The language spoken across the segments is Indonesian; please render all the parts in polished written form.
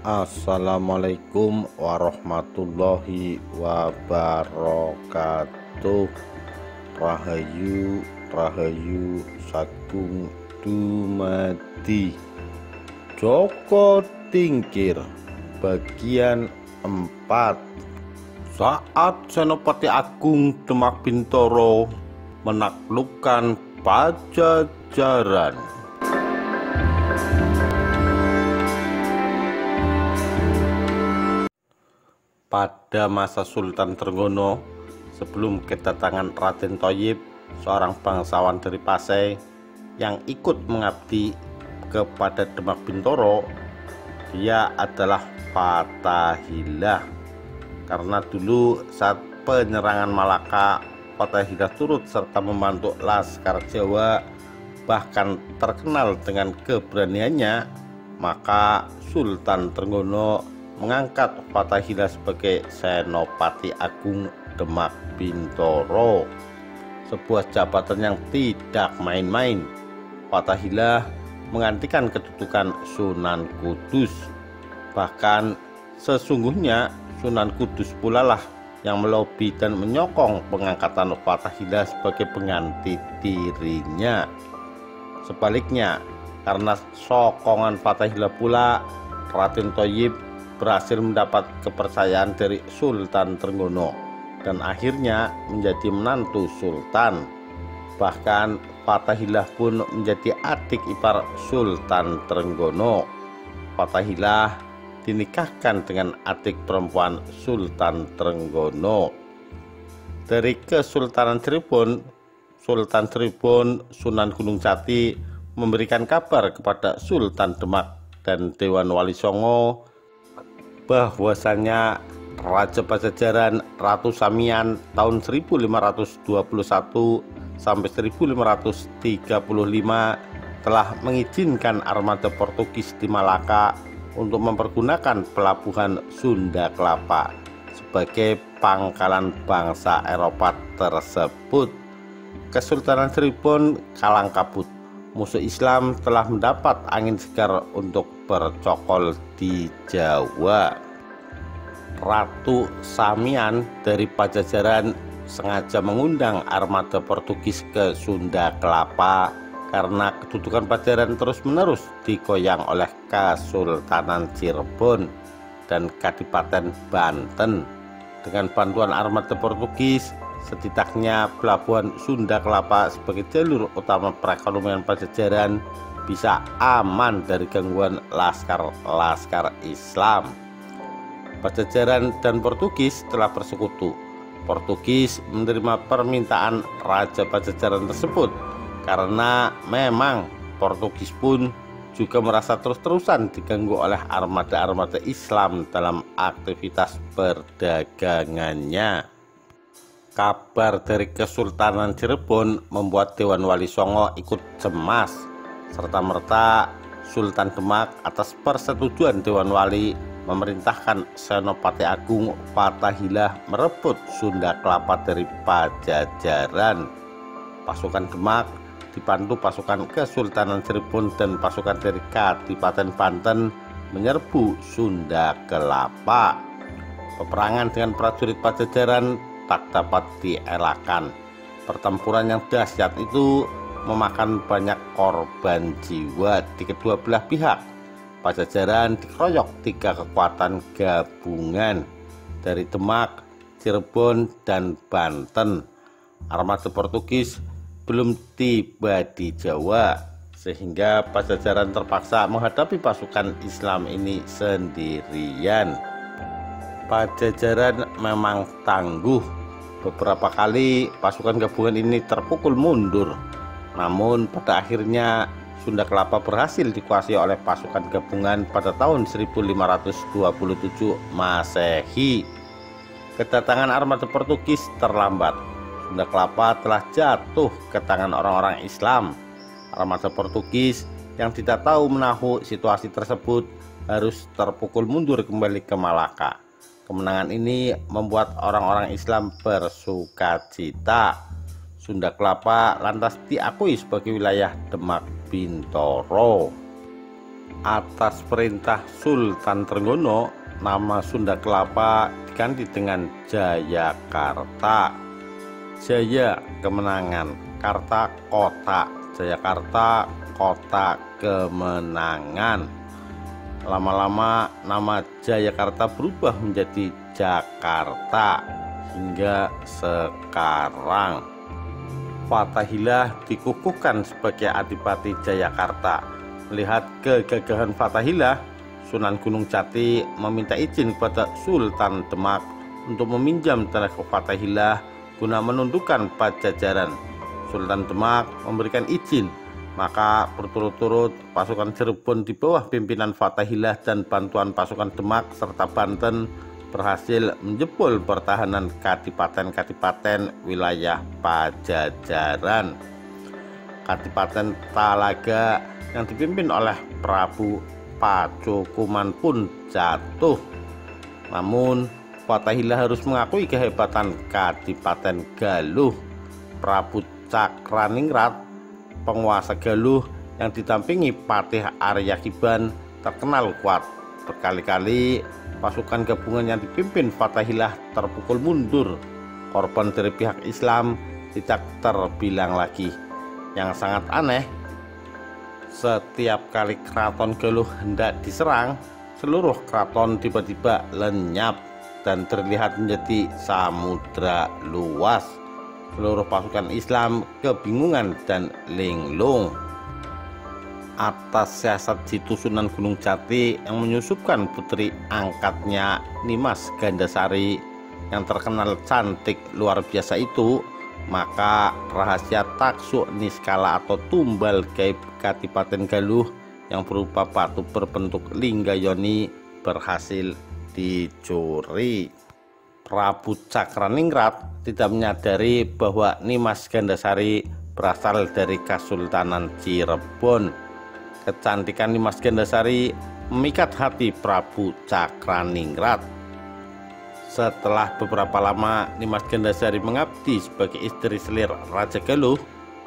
Assalamualaikum warahmatullahi wabarakatuh. Rahayu Rahayu Sagung Dumadi. Joko Tingkir bagian 4. Saat Senopati Agung Demak Bintoro menaklukkan Pajajaran. Pada masa Sultan Trenggono, sebelum kedatangan Raden Thayyib, seorang bangsawan dari Pasai yang ikut mengabdi kepada Demak Bintoro, dia adalah Fathahilah. Karena dulu saat penyerangan Malaka, Fathahilah turut serta membantu Laskar Jawa, bahkan terkenal dengan keberaniannya, maka Sultan Trenggono mengangkat Fathahilah sebagai Senopati Agung Demak Bintoro, sebuah jabatan yang tidak main-main. Fathahilah menggantikan kedudukan Sunan Kudus. Bahkan sesungguhnya Sunan Kudus pula lah yang melobi dan menyokong pengangkatan Fathahilah sebagai pengganti dirinya. Sebaliknya, karena sokongan Fathahilah pula, Raden Thayyib berhasil mendapat kepercayaan dari Sultan Trenggono dan akhirnya menjadi menantu Sultan. Bahkan Fathahilah pun menjadi adik ipar Sultan Trenggono. Fathahilah dinikahkan dengan adik perempuan Sultan Trenggono. Dari Kesultanan Cirebon, Sultan Cirebon Sunan Gunung Jati memberikan kabar kepada Sultan Demak dan Dewan Wali Songo bahwasanya Raja Pajajaran Ratu Samian tahun 1521 sampai 1535 telah mengizinkan armada Portugis di Malaka untuk mempergunakan pelabuhan Sunda Kelapa sebagai pangkalan bangsa Eropa tersebut. Kesultanan Cirebon kalang kabut. Musuh Islam telah mendapat angin segar untuk bercokol di Jawa. Ratu Samian dari Pajajaran sengaja mengundang armada Portugis ke Sunda Kelapa karena kedudukan Pajajaran terus-menerus digoyang oleh Kesultanan Cirebon dan Kadipaten Banten. Dengan bantuan armada Portugis, setidaknya pelabuhan Sunda Kelapa sebagai jalur utama perekonomian Pajajaran bisa aman dari gangguan laskar Islam. Pajajaran dan Portugis telah bersekutu. Portugis menerima permintaan Raja Pajajaran tersebut karena memang Portugis pun juga merasa terus-terusan diganggu oleh armada-armada Islam dalam aktivitas perdagangannya. Kabar dari Kesultanan Cirebon membuat Dewan Wali Songo ikut cemas. Serta-merta Sultan Demak atas persetujuan Dewan Wali memerintahkan Senopati Agung Fathahilah merebut Sunda Kelapa dari Pajajaran. Pasukan Demak dibantu pasukan Kesultanan Cirebon dan pasukan dari Kadipaten Banten menyerbu Sunda Kelapa. Peperangan dengan prajurit Pajajaran tak dapat dielakkan. Pertempuran yang dahsyat itu memakan banyak korban jiwa di kedua belah pihak. Pajajaran dikeroyok 3 kekuatan gabungan dari Demak, Cirebon, dan Banten. Armada Portugis belum tiba di Jawa, sehingga Pajajaran terpaksa menghadapi pasukan Islam ini sendirian. Pajajaran memang tangguh. Beberapa kali pasukan gabungan ini terpukul mundur. Namun pada akhirnya Sunda Kelapa berhasil dikuasai oleh pasukan gabungan pada tahun 1527 Masehi. Kedatangan armada Portugis terlambat. Sunda Kelapa telah jatuh ke tangan orang-orang Islam. Armada Portugis yang tidak tahu menahu situasi tersebut harus terpukul mundur kembali ke Malaka. Kemenangan ini membuat orang-orang Islam bersukacita. Sunda Kelapa lantas diakui sebagai wilayah Demak Bintoro. Atas perintah Sultan Trenggono, nama Sunda Kelapa diganti dengan Jayakarta. Jaya kemenangan, Karta kota, Jayakarta kota kemenangan. Lama-lama nama Jayakarta berubah menjadi Jakarta hingga sekarang. Fathahillah dikukuhkan sebagai Adipati Jayakarta. Melihat kegagahan Fathahillah, Sunan Gunung Jati meminta izin kepada Sultan Demak untuk meminjam tenaga Fathahillah guna menundukkan Pajajaran. Sultan Demak memberikan izin, maka berturut-turut pasukan Cirebon di bawah pimpinan Fathahillah dan bantuan pasukan Demak serta Banten berhasil menjebol pertahanan kadipaten-kadipaten wilayah Pajajaran. Kadipaten Talaga yang dipimpin oleh Prabu Pacukuman pun jatuh. Namun Fathahillah harus mengakui kehebatan Kadipaten Galuh. Prabu Cakraningrat, penguasa Galuh yang didampingi Patih Arya Kiban, terkenal kuat. Berkali-kali pasukan gabungan yang dipimpin Fathahillah terpukul mundur. Korban dari pihak Islam tidak terbilang lagi. Yang sangat aneh, setiap kali keraton Galuh hendak diserang, seluruh keraton tiba-tiba lenyap dan terlihat menjadi samudra luas. Seluruh pasukan Islam kebingungan dan linglung. Atas siasat Jitu Sunan Gunung Jati yang menyusupkan putri angkatnya Nimas Gandasari yang terkenal cantik luar biasa itu, maka rahasia Taksuk Niskala atau tumbal gaib Kadipaten Galuh yang berupa batu berbentuk linggayoni berhasil dicuri. Prabu Cakraningrat tidak menyadari bahwa Nimas Gandasari berasal dari Kesultanan Cirebon. Kecantikan Nimas Gandasari memikat hati Prabu Cakraningrat. Setelah beberapa lama Nimas Gandasari mengabdi sebagai istri selir Raja Galuh,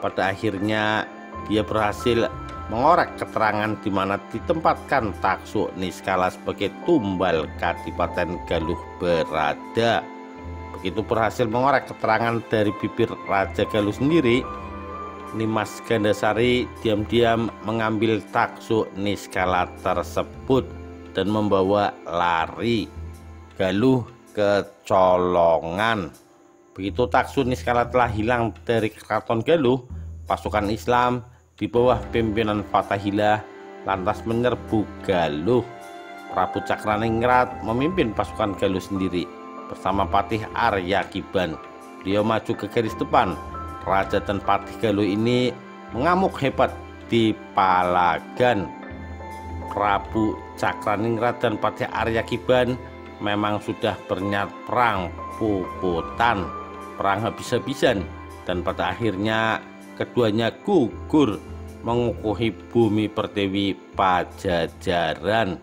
pada akhirnya dia berhasil mengorek keterangan di mana ditempatkan Taksuk Niskala sebagai tumbal Kadipaten Galuh berada. Begitu berhasil mengorek keterangan dari bibir Raja Galuh sendiri, Nimas Gandasari diam-diam mengambil Taksuk Niskala tersebut dan membawa lari. Galuh kecolongan. Begitu Taksuk Niskala telah hilang dari keraton Galuh, pasukan Islam di bawah pimpinan Fathahillah lantas menyerbu Galuh. Prabu Cakraningrat memimpin pasukan Galuh sendiri bersama Patih Arya Kiban. Beliau maju ke garis depan. Raja dan Patih Galuh ini mengamuk hebat di Palagan. Prabu Cakraningrat dan Patih Arya Kiban memang sudah berniat perang puputan, perang habis-habisan, dan pada akhirnya keduanya gugur mengukuhi bumi pertiwi Pajajaran,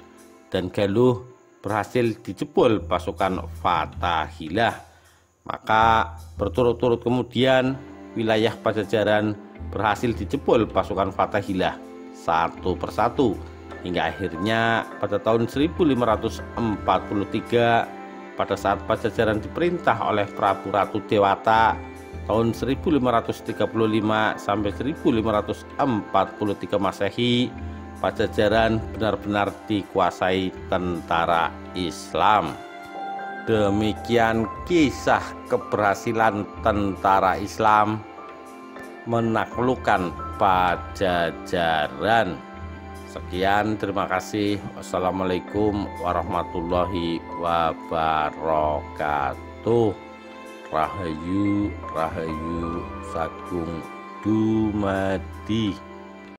dan Galuh berhasil dijebol pasukan Fathahillah. Maka berturut-turut kemudian wilayah Pajajaran berhasil dijebol pasukan Fathahillah satu persatu, hingga akhirnya pada tahun 1543 pada saat Pajajaran diperintah oleh Prabu Ratu Dewata tahun 1535 sampai 1543 Masehi, Pajajaran benar-benar dikuasai tentara Islam. Demikian kisah keberhasilan tentara Islam menaklukkan Pajajaran. Sekian, terima kasih. Wassalamualaikum warahmatullahi wabarakatuh. Rahayu, Rahayu Sagung Dumadi.